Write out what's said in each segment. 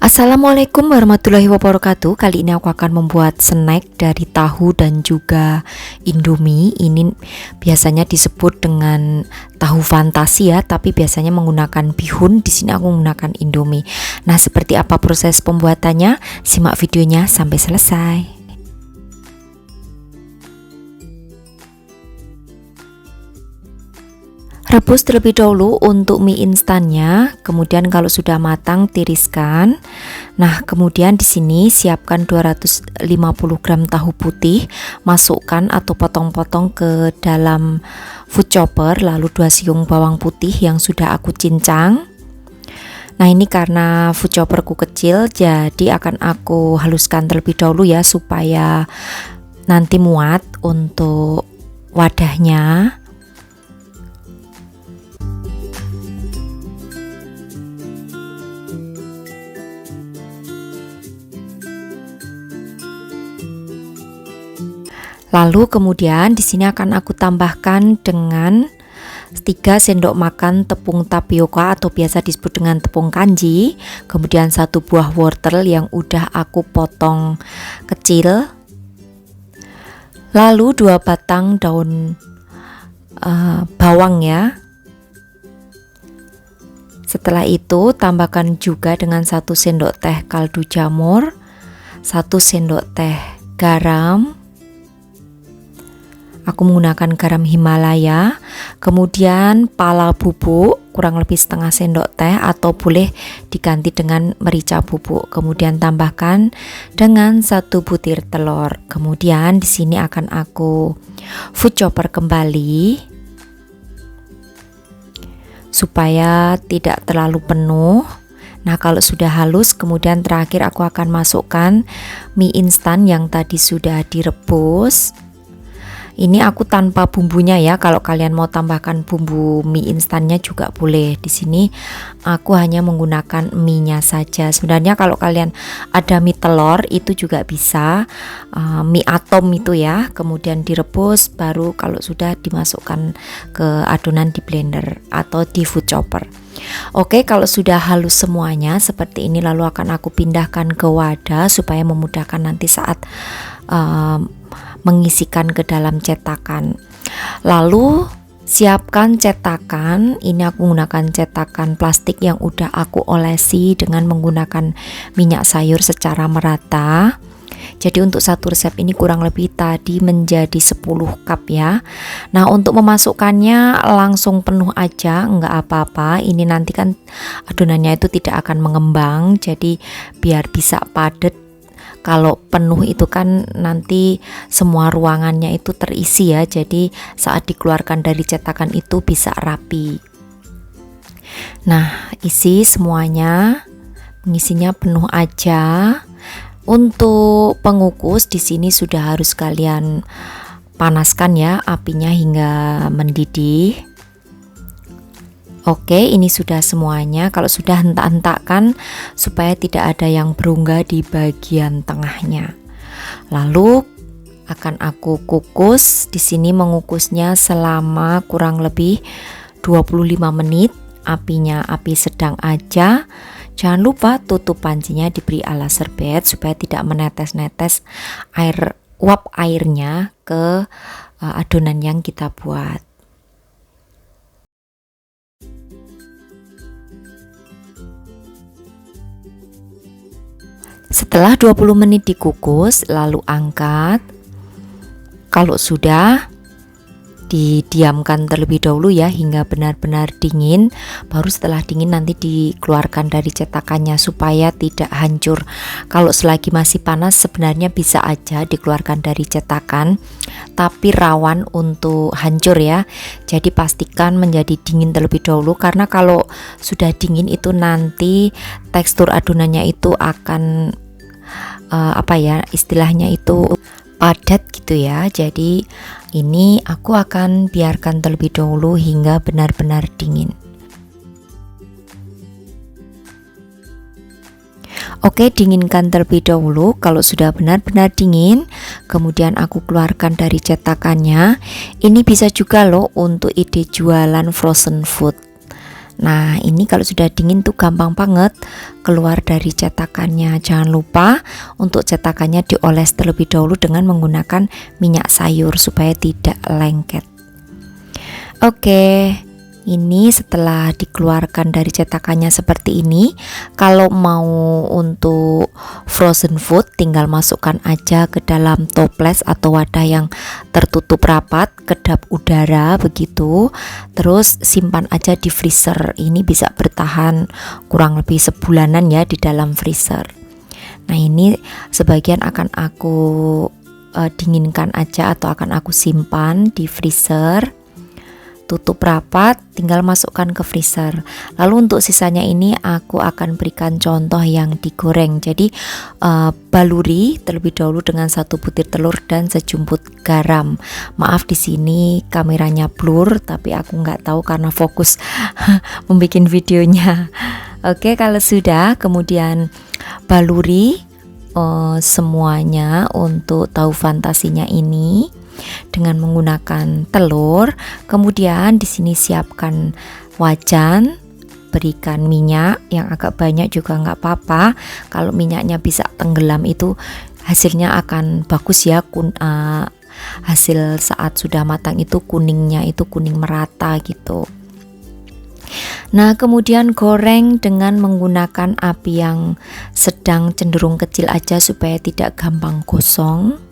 Assalamualaikum warahmatullahi wabarakatuh. Kali ini aku akan membuat snack dari tahu dan juga indomie. Ini biasanya disebut dengan tahu fantasi ya, tapi biasanya menggunakan bihun. Di sini aku menggunakan indomie. Nah, seperti apa proses pembuatannya? Simak videonya sampai selesai. Rebus terlebih dahulu untuk mie instannya, kemudian kalau sudah matang tiriskan. Nah, kemudian di sini siapkan 250 gram tahu putih, masukkan atau potong-potong ke dalam food chopper, lalu 2 siung bawang putih yang sudah aku cincang. Nah, ini karena food chopperku kecil, jadi akan aku haluskan terlebih dahulu ya, supaya nanti muat untuk wadahnya. Lalu kemudian di sini akan aku tambahkan dengan 3 sendok makan tepung tapioka atau biasa disebut dengan tepung kanji, kemudian 1 buah wortel yang udah aku potong kecil, lalu 2 batang daun bawang ya. Setelah itu tambahkan juga dengan 1 sendok teh kaldu jamur, 1 sendok teh garam. Aku menggunakan garam Himalaya, kemudian pala bubuk kurang lebih setengah sendok teh atau boleh diganti dengan merica bubuk. Kemudian tambahkan dengan 1 butir telur. Kemudian di sini akan aku food chopper kembali supaya tidak terlalu penuh. Nah, kalau sudah halus, kemudian terakhir aku akan masukkan mie instan yang tadi sudah direbus. Ini aku tanpa bumbunya ya. Kalau kalian mau tambahkan bumbu mie instannya juga boleh. Di sini aku hanya menggunakan mie-nya saja. Sebenarnya kalau kalian ada mie telur itu juga bisa, mie atom itu ya. Kemudian direbus, baru kalau sudah dimasukkan ke adonan di blender atau di food chopper. Oke, kalau sudah halus semuanya seperti ini, lalu akan aku pindahkan ke wadah supaya memudahkan nanti saat mengisikan ke dalam cetakan. Lalu siapkan cetakan. Ini aku menggunakan cetakan plastik yang udah aku olesi dengan menggunakan minyak sayur secara merata. Jadi untuk satu resep ini kurang lebih tadi menjadi 10 cup ya. Nah, untuk memasukkannya langsung penuh aja, enggak apa-apa. Ini nanti kan adonannya itu tidak akan mengembang, jadi biar bisa padat. Kalau penuh itu kan nanti semua ruangannya itu terisi ya, jadi saat dikeluarkan dari cetakan itu bisa rapi. Nah, isi semuanya, mengisinya penuh aja. Untuk pengukus di sini sudah harus kalian panaskan ya apinya hingga mendidih. Oke, ini sudah semuanya. Kalau sudah hentak-hentakkan supaya tidak ada yang berunggah di bagian tengahnya. Lalu akan aku kukus. Di sini mengukusnya selama kurang lebih 25 menit. Apinya api sedang aja. Jangan lupa tutup pancinya diberi alas serbet supaya tidak menetes-netes uap airnya ke adonan yang kita buat. Setelah 20 menit dikukus, lalu angkat. Kalau sudah, didiamkan terlebih dahulu ya hingga benar-benar dingin. Baru setelah dingin nanti dikeluarkan dari cetakannya supaya tidak hancur. Kalau selagi masih panas sebenarnya bisa aja dikeluarkan dari cetakan, tapi rawan untuk hancur ya. Jadi pastikan menjadi dingin terlebih dahulu, karena kalau sudah dingin itu nanti tekstur adonannya itu akan istilahnya itu padat gitu ya. Jadi ini aku akan biarkan terlebih dahulu hingga benar-benar dingin. Oke, dinginkan terlebih dahulu. Kalau sudah benar-benar dingin, kemudian aku keluarkan dari cetakannya. Ini bisa juga loh untuk ide jualan frozen food. Nah, ini kalau sudah dingin tuh gampang banget keluar dari cetakannya. Jangan lupa untuk cetakannya dioles terlebih dahulu dengan menggunakan minyak sayur supaya tidak lengket. Oke, ini setelah dikeluarkan dari cetakannya seperti ini. Kalau mau untuk frozen food tinggal masukkan aja ke dalam toples atau wadah yang tertutup rapat, kedap udara begitu. Terus simpan aja di freezer. Ini bisa bertahan kurang lebih sebulanan ya di dalam freezer. Nah, ini sebagian akan aku dinginkan aja atau akan aku simpan di freezer. Tutup rapat, tinggal masukkan ke freezer. Lalu untuk sisanya ini aku akan berikan contoh yang digoreng. Jadi baluri terlebih dahulu dengan 1 butir telur dan sejumput garam. Maaf di sini kameranya blur, tapi aku nggak tahu karena fokus membuat videonya. Oke, kalau sudah, kemudian baluri semuanya untuk tahu fantasinya ini dengan menggunakan telur. Kemudian di sini siapkan wajan, berikan minyak yang agak banyak juga nggak apa-apa. Kalau minyaknya bisa tenggelam itu hasilnya akan bagus ya. Hasil saat sudah matang itu kuningnya itu kuning merata gitu. Nah, kemudian goreng dengan menggunakan api yang sedang cenderung kecil aja supaya tidak gampang gosong.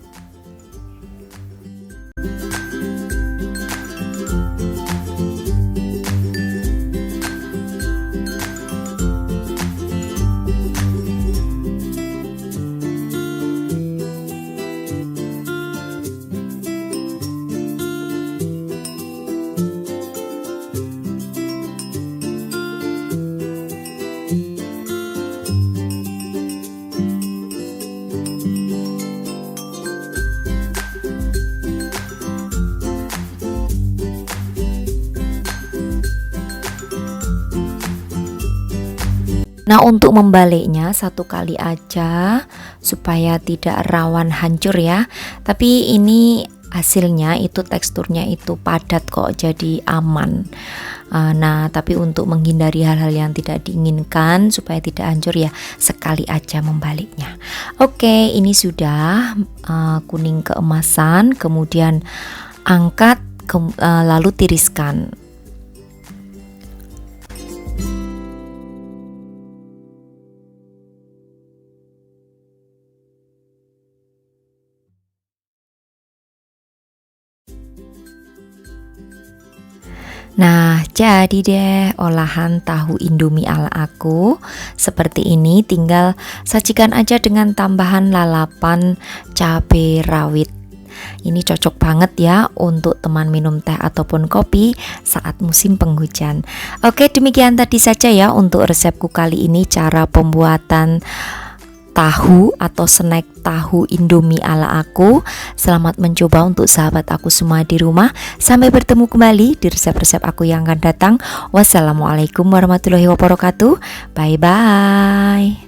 Nah, untuk membaliknya 1 kali aja supaya tidak rawan hancur ya. Tapi ini hasilnya itu teksturnya itu padat kok, jadi aman. Nah, tapi untuk menghindari hal-hal yang tidak diinginkan supaya tidak hancur ya sekali aja membaliknya. Oke, ini sudah kuning keemasan, kemudian angkat lalu tiriskan. Nah, jadi deh olahan tahu Indomie ala aku seperti ini. Tinggal sajikan aja dengan tambahan lalapan cabai rawit. Ini cocok banget ya untuk teman minum teh ataupun kopi saat musim penghujan. Oke, demikian tadi saja ya untuk resepku kali ini, cara pembuatan tahu atau snack tahu Indomie ala aku. Selamat mencoba untuk sahabat aku semua di rumah. Sampai bertemu kembali di resep-resep aku yang akan datang. Wassalamualaikum warahmatullahi wabarakatuh. Bye bye.